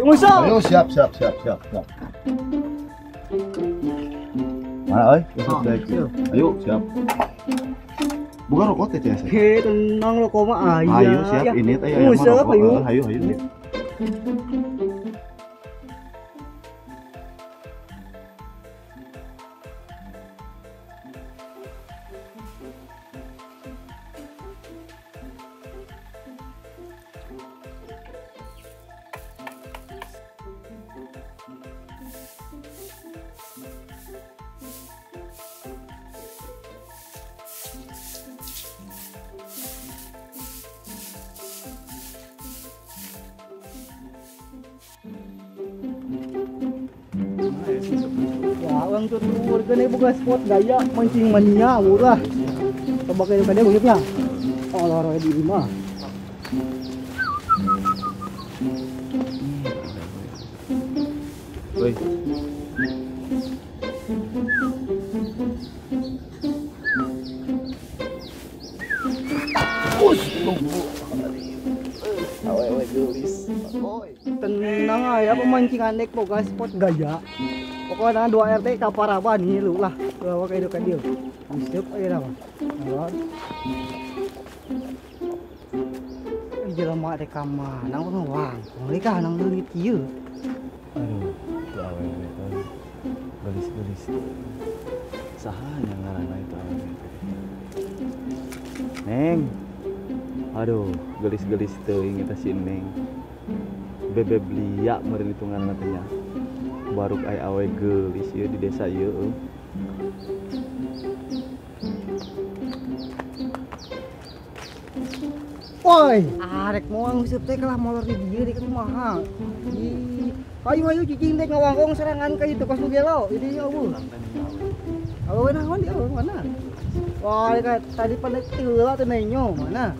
Ngusap. Ayo siap. Mana oi? Ayo siap. Bukan rokok teh ya. He, tenang lo koma aja. Ayo siap ini teh ya. Ngusap ayo. Ayo. Ya, orang tuh warga nih buka spot gaya mancing mania murah. Coba kayak tadi begitunya. Oh, loro di rumah. Woi. Awe gelis. Tenang aja pemancingan nek boga spot gaya. Pokoknya 2 RT kaparaban nih lu lah. Bawa kayak dekat dia. Siap aja apa? Alon. Jelema teh ka mana urang wang. Mereka nang leulit ieu. Aduh, itu awewe teh. Gelis. Saha yang ngaranna itu awewe teh? Neng. Aduh, gelis teuing eta si Neng. Bebe belia meureun itu ngaranna teh nya. Baruk aya awe gelis ieu di desa ieu. Woi, arek moal nguseup teh kalah molor di dieu di kumaha. Ayo cicing teh ngawangkong serangan ka itu kos nu gelo. Jadi eueuh. Awewe naon dia mana? Wah, tadi pada heula teh nenyo mana?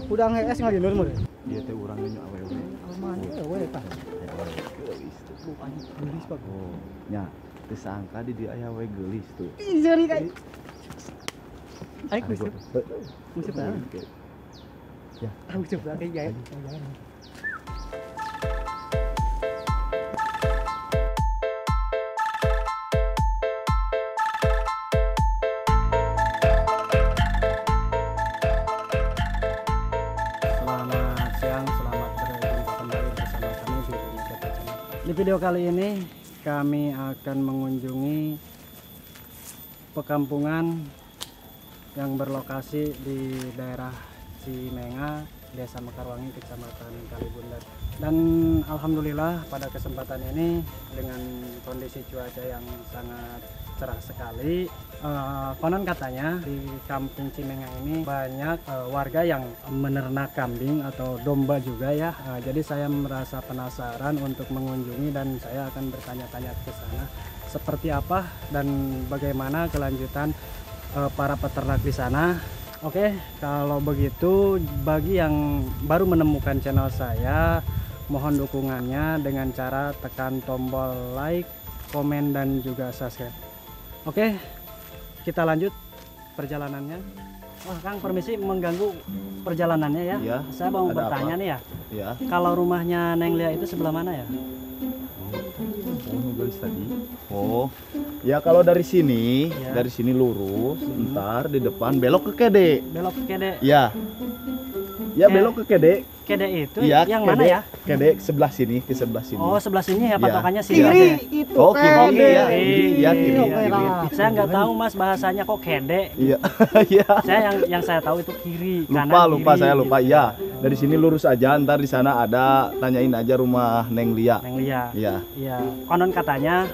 Udah nges ngalindeur meureun. Ieu teh urang nyu awewe. Almani awewe tah. Gelis tuh. Bukannya gelis Pak. Oh, nya teu sangka di dieu aya awe gelis tuh. Izeri kai. Aik nguseup. Nguseup lah. Ya, Nguseup lah kayak jahit. Selamat siang, selamat berjumpa kembali bersama kami di Indonesia Channel. Di video kali ini kami akan mengunjungi pekampungan yang berlokasi di daerah Cimenga, Desa Mekarwangi, Kecamatan Kalibundar. Dan alhamdulillah pada kesempatan ini dengan kondisi cuaca yang sangat cerah sekali, konon katanya di kampung Cimenga ini banyak warga yang menernak kambing atau domba juga ya. Jadi saya merasa penasaran untuk mengunjungi dan saya akan bertanya-tanya ke sana seperti apa dan bagaimana kelanjutan para peternak di sana. Oke, kalau begitu bagi yang baru menemukan channel saya, mohon dukungannya dengan cara tekan tombol like, komen, dan juga subscribe. Oke, kita lanjut perjalanannya. Wah, Kang, permisi mengganggu perjalanannya ya. Iya, Saya mau ada bertanya apa? nih ya. Ya. Kalau rumahnya Neng Lia itu sebelah mana ya? Oh, gelis tadi. Oh, ya kalau dari sini, Ya. dari sini lurus, ntar di depan belok ke Kede. Belok ke Kede. Ya. Ya Oke. belok ke Kede. Kede itu Iya, yang kede, mana ya? Kede sebelah sini, ke sebelah sini. Oh, sebelah sini ya Iya. patokannya sini. Kiri aja. itu Oh, kan. kiri, ya. Kiri. Iya, kiri. Iya, Kiri. Saya nggak tahu Mas bahasanya kok kede. Iya. Iya. Saya yang saya tahu itu kiri, kanan, Lupa kiri, saya lupa. gitu. Iya. Dari sini lurus aja, ntar di sana ada, tanyain aja rumah Neng Lia. Neng Lia. Iya. Iya. Konon katanya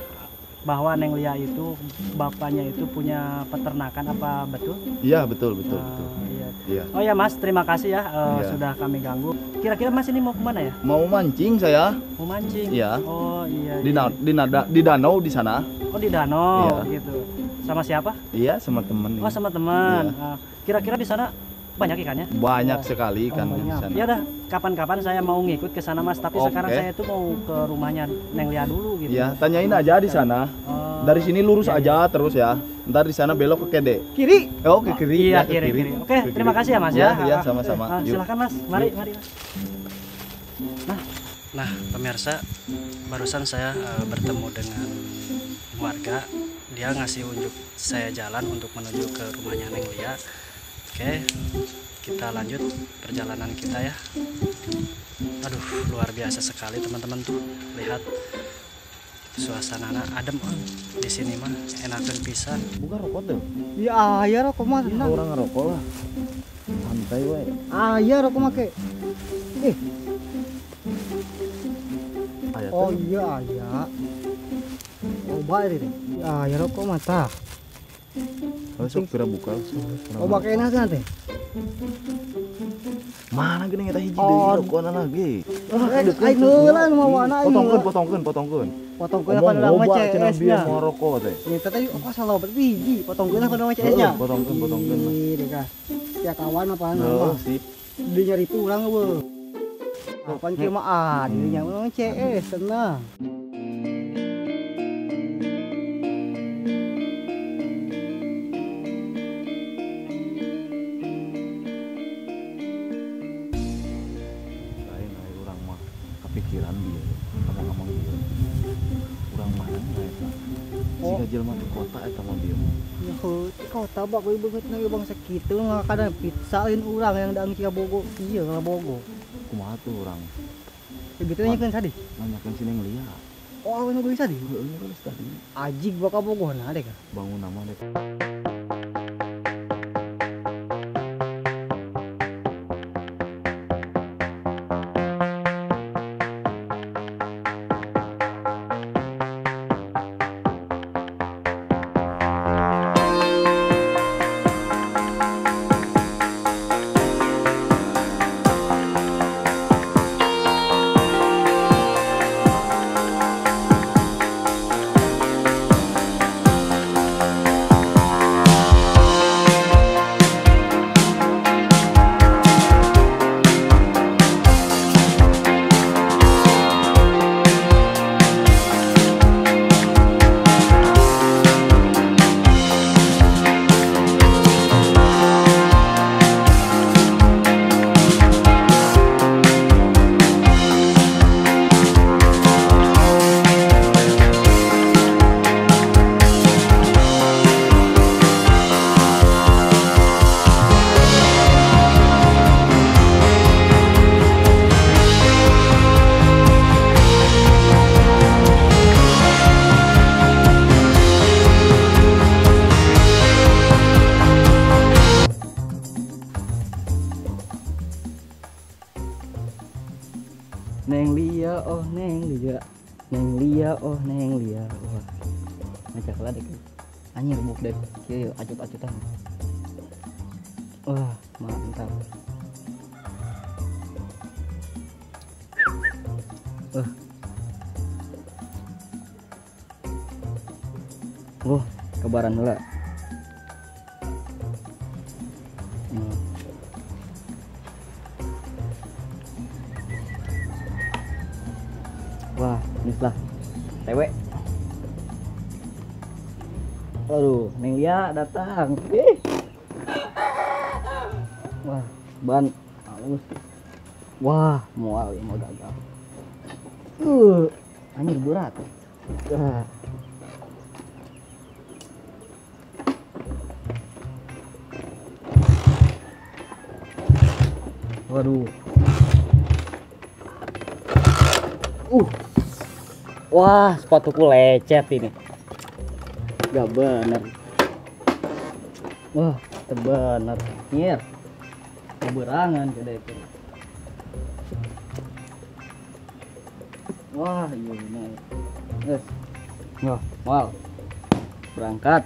bahwa Neng Lia itu bapaknya itu punya peternakan, apa betul? Iya, betul. Iya. Iya. Oh ya Mas, terima kasih ya Iya. sudah kami ganggu. Kira-kira Mas ini mau kemana ya? Mau mancing saya Mau mancing? Iya. Oh iya. di, iya. di danau di sana. Oh di danau Iya. gitu. Sama siapa? Iya, sama temen. Oh sama teman. Iya. Kira-kira di sana banyak ikannya? Banyak sekali ikan Oh, di banyak. sana. Ya udah, kapan-kapan saya mau ngikut ke sana Mas. Tapi Oke. sekarang saya itu mau ke rumahnya Neng Lia dulu gitu. Iya, tanyain aja di sana. Oh, Dari sini lurus iya, aja terus ya. Ntar di sana belok ke Kede. Kiri. Oh, ke kiri. Iya, ya, ke kiri. Oke, Ke terima kiri. kasih ya Mas Iya, ya. iya, sama-sama. Yuk. Silakan Mas, mari Mas. Nah, pemirsa, barusan saya bertemu dengan warga. Dia ngasih unjuk saya jalan untuk menuju ke rumahnya Neng Lia. Oke, kita lanjut perjalanan kita ya. Aduh, luar biasa sekali teman-teman tuh. Lihat suasana adem di sini mah, enakan pisan. Bukan rokok tuh. Ya aya rokok mah tenang. Orang ngerokok lah. Santai we. Aya rokok make. Aya Oh tuh. iya aya. Oh bae deh. Aya rokok mah tah. Oh, sok kira buka. Oh make enak teh. Mana gini kita hiji Oh. deui rokokan lagi. Ai neulan mau mana ai. Potongkeun. Potong keulah kan urang mah CS bieu nya. mau rokok teh. Nya teh oh salah biji. Potong keulah kan urang mah CS nya. Potongkeun. Deh kah. Ya kawan apa Oh, nama. sip. Di nyari urang eueuh. Kapan kieu mah dirinya urang CS tenang. Lain urang mah kepikiran dia. Ngomong-ngomong dia. Urang mana eta? Oh. Siga jelema di kota eta mah dia. Ya kota bak we beungeut na bangsa kitu mah kadang pizza lain urang yang daang Cibogo. Ieu lah Bogo. Kumaha tuh urang? Begitu nyanyikan tadi. Nanyakeun si Neng Lia. Oh, anu geus tadi. Heueuh geus tadi. Ajig bakal Bogona deh kah. Bangun nama deh. Neng Lia, oh Neng Lia. Neng Lia, oh Neng Lia. Wah. Ngajak lah deh. Anjir buk deh. Kieu acut-acutan. Wah, mantap. Kabaran heula. Wah, geus lah. Tewe. Aduh, Neng Lia datang. Wah, ban halus. Wah, moal ieu mau gagal. Anjir berat. Waduh. Wah, sepatuku lecet ini. Gak bener. Wah, bener. Nyir. Keberangan kada itu. Wah, iya bener. Yes. Wah, wow. Berangkat.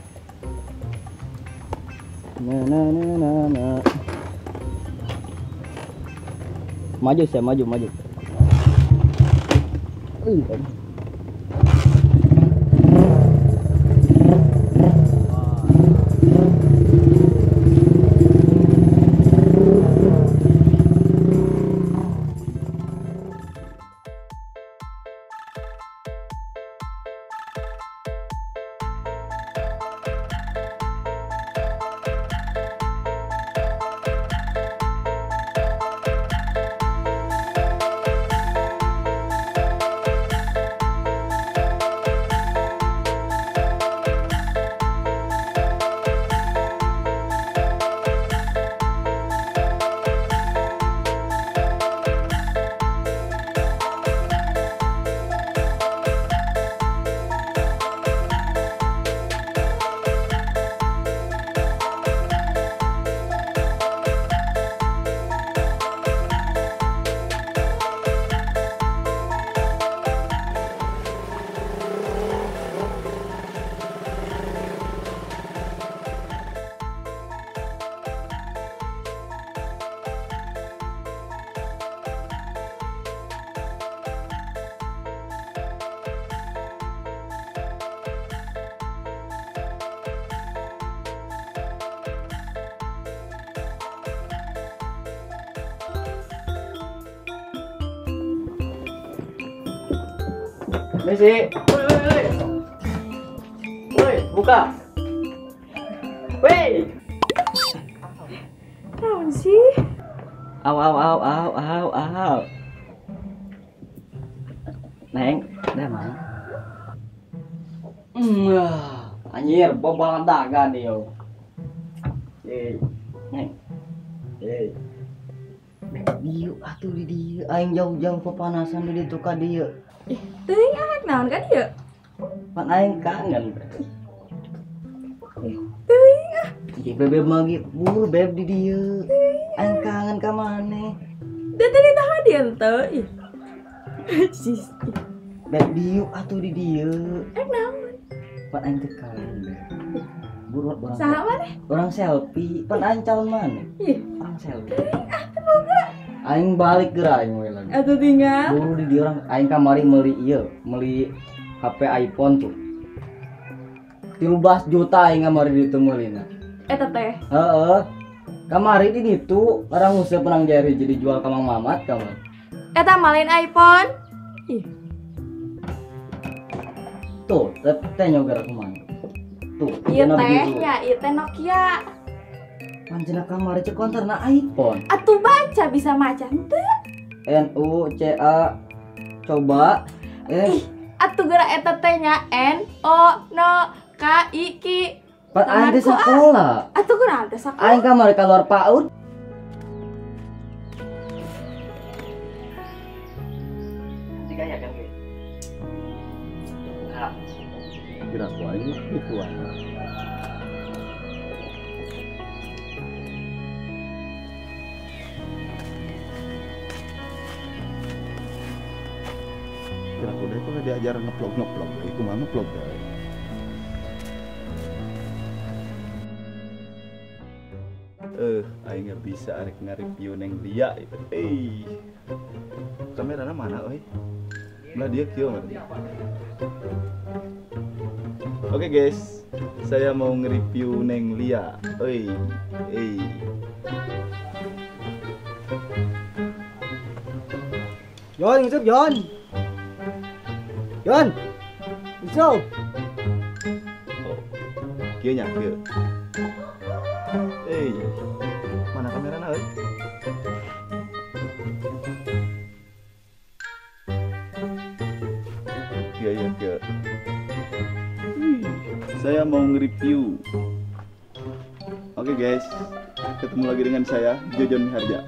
Nah. Maju saya, maju. Messi. Woi, buka. Woi. Naon sih? Au. Neng, dah mana? Anjir, bobolan dagan dia. Neng. Dieu atuh di dieu, aing jauh-jauh pepanasan di ditu ka dieu. Teuing anak naon kan ieu? Pan aing kangen. Teuing ah. Jadi bebek magi buru beb di dieu. Aing kangen ka maneh. Da tadi tahu dia teu. Ih. Sis. Beb dieu atuh di dieu. Naon? Pan aing teh kangen. Buru orang. Saha maneh? Orang selfie, pan aing calon maneh. Ih. Orang selfie. Aing balik ke aing we lagi. Atuh tinggal. Buru di dia orang aing kamari meuli HP iPhone tuh. 13 juta aing kamari ditu meulina. Eta teh. Heeh. Kamari di ditu orang usah penang jari jadi jual ka Mang Mamat kamar. Eta malin iPhone. Ih. Tuh, teh nyogara kumaha. Tuh, Ieu cenah teh begitu. nya, ieu teh Nokia. Pancenah kamari cek konterna iPhone. Atuh baca bisa maca teu? NUCA coba Ih, atuh geura eta teh nya NOKI. Pan aing teh sakola. Atuh kunaon teh sakola? Aing kamari keluar PAUD. Digaya kan ge. Nah, Kira aku aja gitu aja. Kira aku deh kok diajar ngeplog, itu mah ngeplog deh. Aing nggak bisa arek nge-review neng Lia itu. Kameranya mana, oi? Belah dia kieu mah. Oke guys, saya mau nge-review neng Lia. Yon, ngisup Yon. Yon. Ngisup. Kieu nya kieu. Mana kamerana euy? Kieu. Saya mau nge-review. Oke guys, ketemu lagi dengan saya Jojon Miharja.